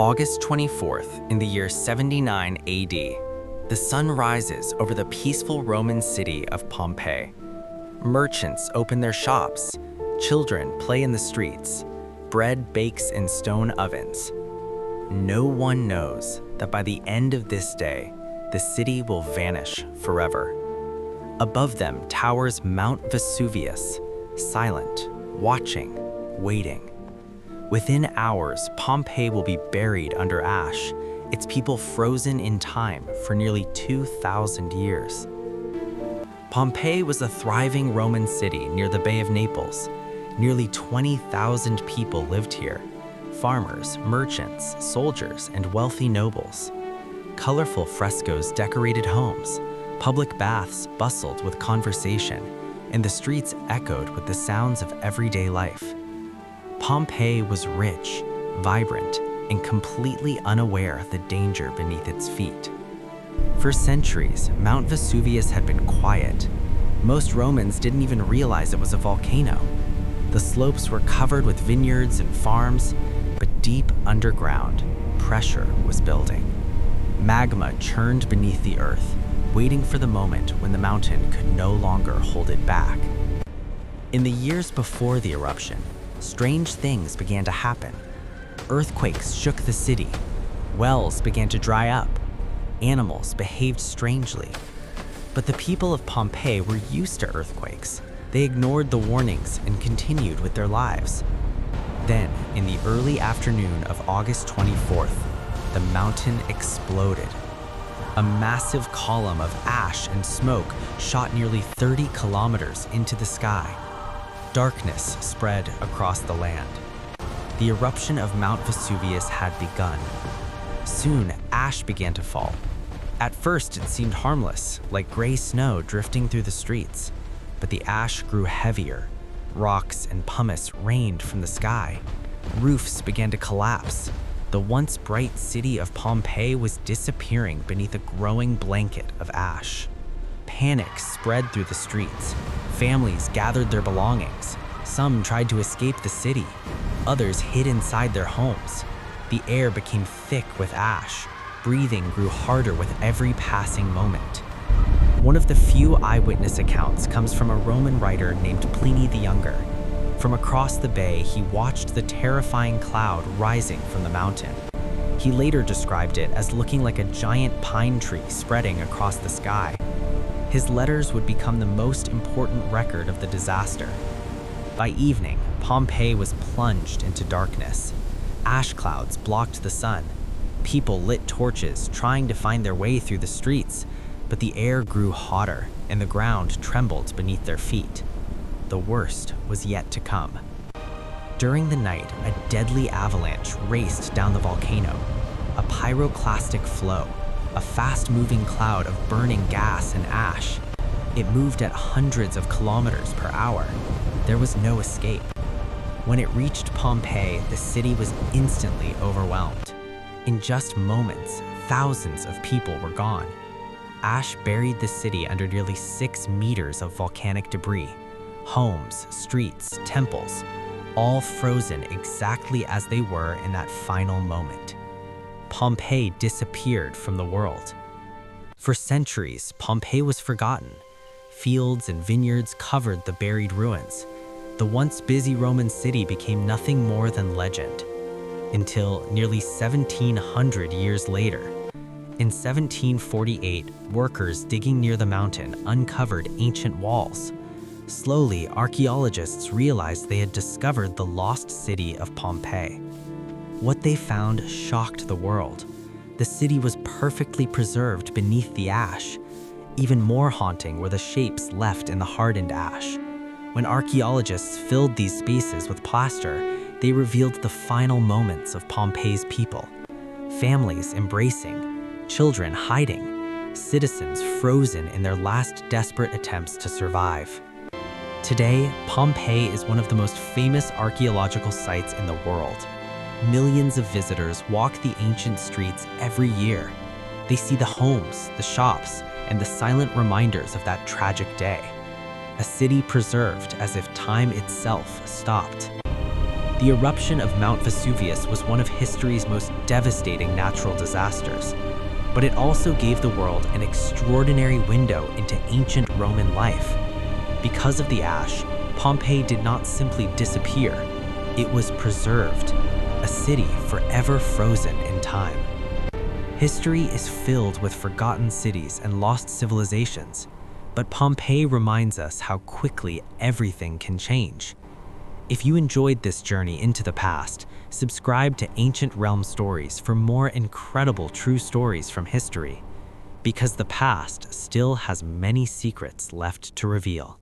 August 24th, in the year 79 AD, the sun rises over the peaceful Roman city of Pompeii. Merchants open their shops, children play in the streets, bread bakes in stone ovens. No one knows that by the end of this day, the city will vanish forever. Above them towers Mount Vesuvius, silent, watching, waiting. Within hours, Pompeii will be buried under ash, its people frozen in time for nearly 2,000 years. Pompeii was a thriving Roman city near the Bay of Naples. Nearly 20,000 people lived here: farmers, merchants, soldiers, and wealthy nobles. Colorful frescoes decorated homes, public baths bustled with conversation, and the streets echoed with the sounds of everyday life. Pompeii was rich, vibrant, and completely unaware of the danger beneath its feet. For centuries, Mount Vesuvius had been quiet. Most Romans didn't even realize it was a volcano. The slopes were covered with vineyards and farms, but deep underground, pressure was building. Magma churned beneath the earth, waiting for the moment when the mountain could no longer hold it back. In the years before the eruption, strange things began to happen. Earthquakes shook the city. Wells began to dry up. Animals behaved strangely. But the people of Pompeii were used to earthquakes. They ignored the warnings and continued with their lives. Then, in the early afternoon of August 24th, the mountain exploded. A massive column of ash and smoke shot nearly 30 kilometers into the sky. Darkness spread across the land. The eruption of Mount Vesuvius had begun. Soon, ash began to fall. At first, it seemed harmless, like gray snow drifting through the streets. But the ash grew heavier. Rocks and pumice rained from the sky. Roofs began to collapse. The once bright city of Pompeii was disappearing beneath a growing blanket of ash. Panic spread through the streets. Families gathered their belongings. Some tried to escape the city. Others hid inside their homes. The air became thick with ash. Breathing grew harder with every passing moment. One of the few eyewitness accounts comes from a Roman writer named Pliny the Younger. From across the bay, he watched the terrifying cloud rising from the mountain. He later described it as looking like a giant pine tree spreading across the sky. His letters would become the most important record of the disaster. By evening, Pompeii was plunged into darkness. Ash clouds blocked the sun. People lit torches, trying to find their way through the streets, but the air grew hotter and the ground trembled beneath their feet. The worst was yet to come. During the night, a deadly avalanche raced down the volcano, a pyroclastic flow, a fast-moving cloud of burning gas and ash. It moved at hundreds of kilometers per hour. There was no escape. When it reached Pompeii, the city was instantly overwhelmed. In just moments, thousands of people were gone. Ash buried the city under nearly 6 meters of volcanic debris. Homes, streets, temples, all frozen exactly as they were in that final moment. Pompeii disappeared from the world. For centuries, Pompeii was forgotten. Fields and vineyards covered the buried ruins. The once busy Roman city became nothing more than legend. Until nearly 1,700 years later. In 1748, workers digging near the mountain uncovered ancient walls. Slowly, archaeologists realized they had discovered the lost city of Pompeii. What they found shocked the world. The city was perfectly preserved beneath the ash. Even more haunting were the shapes left in the hardened ash. When archaeologists filled these spaces with plaster, they revealed the final moments of Pompeii's people. Families embracing, children hiding, citizens frozen in their last desperate attempts to survive. Today, Pompeii is one of the most famous archaeological sites in the world. Millions of visitors walk the ancient streets every year. They see the homes, the shops, and the silent reminders of that tragic day. A city preserved as if time itself stopped. The eruption of Mount Vesuvius was one of history's most devastating natural disasters, but it also gave the world an extraordinary window into ancient Roman life. Because of the ash, Pompeii did not simply disappear, it was preserved, a city forever frozen in time. History is filled with forgotten cities and lost civilizations, but Pompeii reminds us how quickly everything can change. If you enjoyed this journey into the past, subscribe to Ancient Realm Stories for more incredible true stories from history, because the past still has many secrets left to reveal.